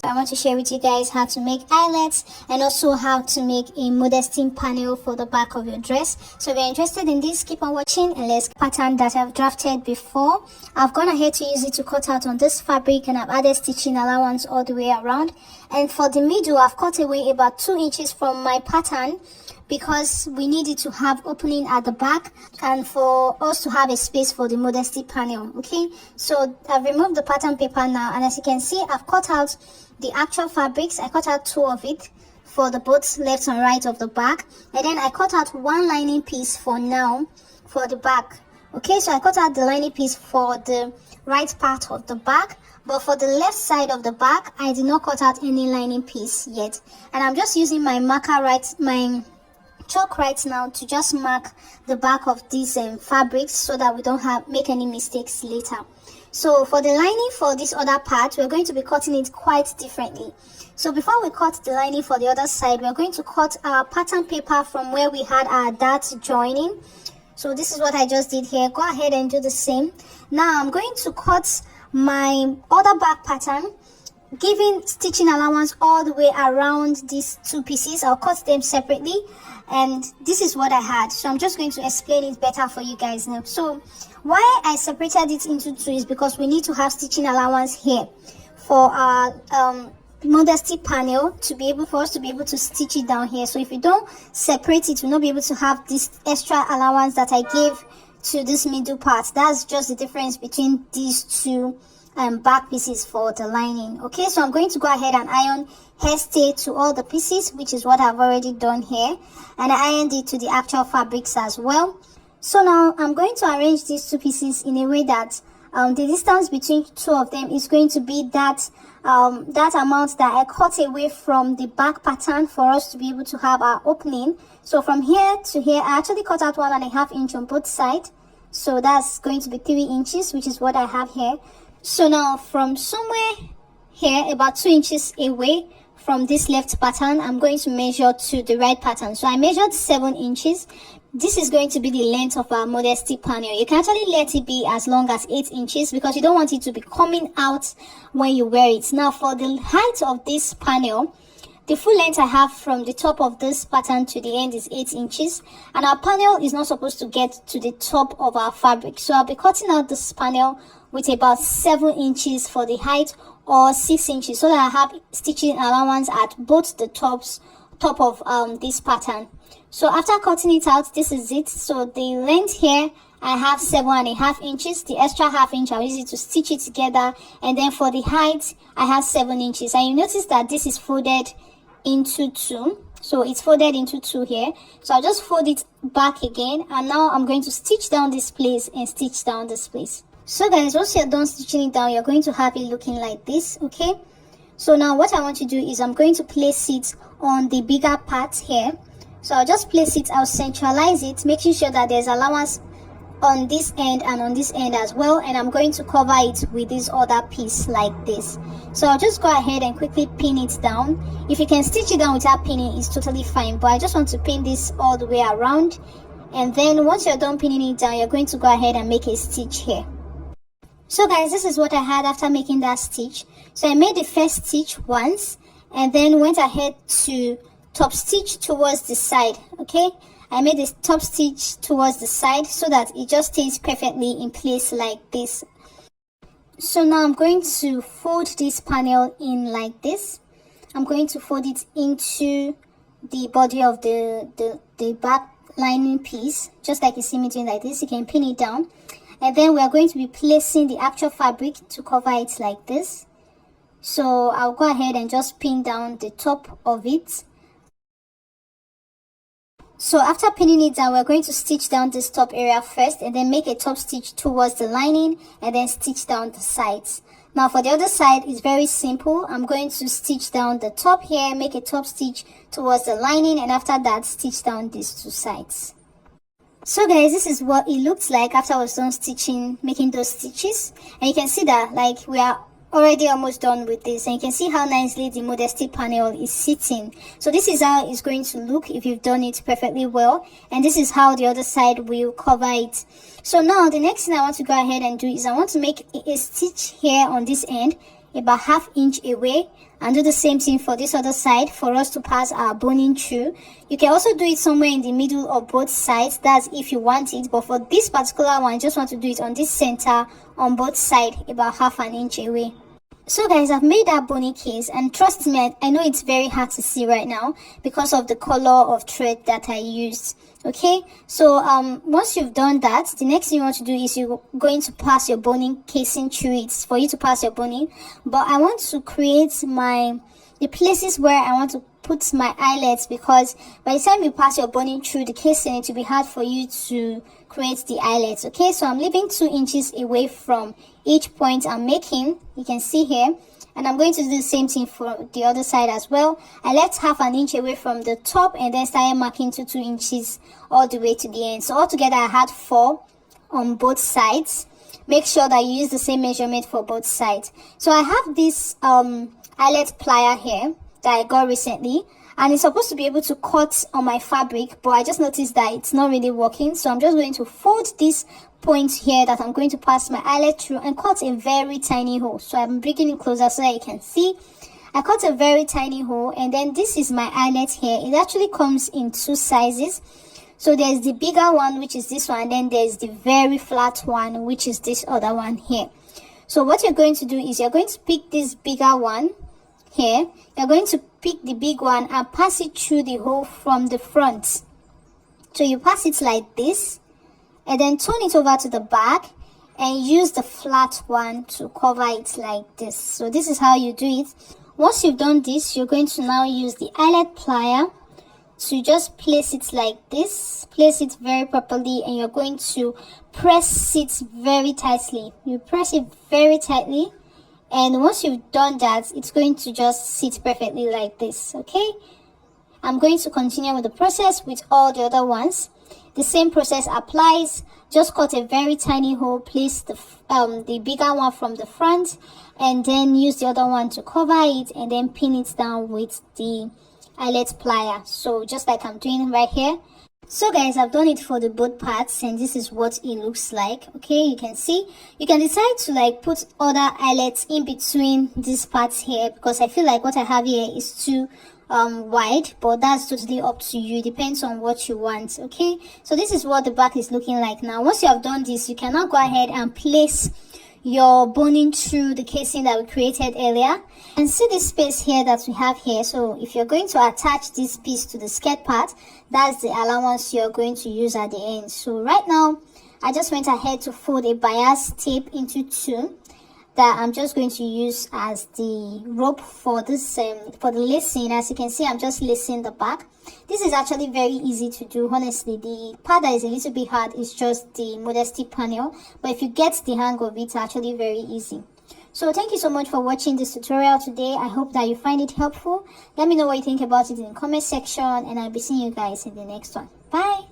I want to share with you guys how to make eyelets and also how to make a modesty panel for the back of your dress. So if you're interested in this, keep on watching and let's pattern that I've drafted before. I've gone ahead to use it to cut out on this fabric and I've added stitching allowance all the way around. And for the middle, I've cut away about 2 inches from my pattern because we needed to have opening at the back and for us to have a space for the modesty panel. Okay, so I've removed the pattern paper now, and as you can see, I've cut out the actual fabrics. I cut out 2 of it for the both left and right of the back, and then I cut out 1 lining piece for now for the back. Okay, so I cut out the lining piece for the right part of the back, but for the left side of the back I did not cut out any lining piece yet, and I'm just using my marker my chalk right now to just mark the back of these fabrics so that we don't make any mistakes later. So for the lining for this other part, we're going to be cutting it quite differently. So before we cut the lining for the other side, we're going to cut our pattern paper from where we had our dart joining. So this is what I just did here. Go ahead and do the same. Now I'm going to cut my other back pattern, giving stitching allowance all the way around these 2 pieces. I'll cut them separately, and this is what I had. So I'm just going to explain it better for you guys now. So why I separated it into 2 is because we need to have stitching allowance here for our modesty panel to be able for us to be able to stitch it down here. So if you don't separate it, you'll not be able to have this extra allowance that I gave to this middle part. That's just the difference between these 2 back pieces for the lining. Okay, so I'm going to go ahead and iron hairstay to all the pieces, which is what I've already done here, and I ironed it to the actual fabrics as well. So now I'm going to arrange these 2 pieces in a way that the distance between 2 of them is going to be that amount that I cut away from the back pattern for us to be able to have our opening. So from here to here, I actually cut out 1.5 inch on both sides, so that's going to be 3 inches, which is what I have here. So now from somewhere here, about 2 inches away from this left pattern, I'm going to measure to the right pattern. So I measured 7 inches. This is going to be the length of our modesty panel. You can actually let it be as long as 8 inches because you don't want it to be coming out when you wear it. Now for the height of this panel, the full length I have from the top of this pattern to the end is 8 inches, and our panel is not supposed to get to the top of our fabric. So I'll be cutting out this panel with about 7 inches for the height, or 6 inches, so that I have stitching allowance at both the top of this pattern. So after cutting it out, this is it. So the length here, I have 7.5 inches. The extra ½ inch I'll use it to stitch it together, and then for the height I have 7 inches. And you notice that this is folded into 2, so it's folded into 2 here. So I'll just fold it back again, and now I'm going to stitch down this place and stitch down this place. So guys, once you're done stitching it down, you're going to have it looking like this. Okay, so now what I want to do is I'm going to place it on the bigger part here. So I'll just place it, I'll centralize it, making sure that there's allowance on this end and on this end as well, and I'm going to cover it with this other piece like this. So I'll just go ahead and quickly pin it down. If you can stitch it down without pinning, it's totally fine, but I just want to pin this all the way around. And then once you're done pinning it down, you're going to go ahead and make a stitch here. So guys, this is what I had after making that stitch. So I made the first stitch once and then went ahead to top stitch towards the side. Okay, I made the top stitch towards the side so that it just stays perfectly in place like this. So now I'm going to fold this panel in like this. I'm going to fold it into the body of the back lining piece, just like you see me doing like this. You can pin it down, and then we are going to be placing the actual fabric to cover it like this. So I'll go ahead and just pin down the top of it. So after pinning it down, we're going to stitch down this top area first, and then make a top stitch towards the lining, and then stitch down the sides. Now for the other side, it's very simple. I'm going to stitch down the top here, make a top stitch towards the lining, and after that stitch down these 2 sides. So guys, this is what it looks like after I was done stitching, making those stitches. And you can see that like we are already almost done with this, and you can see how nicely the modesty panel is sitting. So this is how it's going to look if you've done it perfectly well, and this is how the other side will cover it. So now the next thing I want to go ahead and do is I want to make a stitch here on this end about ½ inch away, and do the same thing for this other side for us to pass our boning through. You can also do it somewhere in the middle of both sides, that's if you want it, but for this particular one I just want to do it on this center on both sides, about ½ an inch away. So guys, I've made that boning case, and trust me, I know it's very hard to see right now because of the color of thread that I used. Okay, so once you've done that, the next thing you want to do is you're going to pass your boning casing through it for you to pass your boning. But I want to create the places where I want to put my eyelets, because by the time you pass your boning through the casing, it will be hard for you to create the eyelets. Okay, so I'm leaving 2 inches away from each point I'm making, you can see here, and I'm going to do the same thing for the other side as well. I left ½ an inch away from the top and then started marking to 2 inches all the way to the end. So altogether I had 4 on both sides. Make sure that you use the same measurement for both sides. So I have this eyelet plier here that I got recently, and it's supposed to be able to cut on my fabric, but I just noticed that it's not really working. So I'm just going to fold this point here that I'm going to pass my eyelet through and cut a very tiny hole. So I'm bringing it closer so that you can see. I cut a very tiny hole, and then this is my eyelet here. It actually comes in 2 sizes. So there's the bigger one, which is this one, and then there's the very flat one, which is this other one here. So what you're going to do is you're going to pick this bigger one here. You're going to pick the big one and pass it through the hole from the front. So you pass it like this, and then turn it over to the back and use the flat one to cover it like this. So this is how you do it. Once you've done this, you're going to now use the eyelet plier to just place it like this. Place it very properly, and you're going to press it very tightly. You press it very tightly, and once you've done that, it's going to just sit perfectly like this. Okay, I'm going to continue with the process with all the other ones. The same process applies. Just cut a very tiny hole, place the bigger one from the front, and then use the other one to cover it, and then pin it down with the eyelet plier. So just like I'm doing right here. So guys, I've done it for the both parts, and this is what it looks like. Okay, you can see. You can decide to like put other eyelets in between these parts here, because I feel like what I have here is too wide, but that's totally up to you. Depends on what you want. Okay, so this is what the back is looking like now. Once you have done this, you can now go ahead and place your boning through the casing that we created earlier, and see this space here that we have here. So if you're going to attach this piece to the skirt part, that's the allowance you're going to use at the end. So right now I just went ahead to fold a bias tape into 2 that I'm just going to use as the rope for this for the lacing. As you can see, I'm just lacing the back. This is actually very easy to do. Honestly, the part that is a little bit hard is just the modesty panel, but if you get the hang of it, it's actually very easy. So thank you so much for watching this tutorial today. I hope that you find it helpful. Let me know what you think about it in the comment section, and I'll be seeing you guys in the next one. Bye.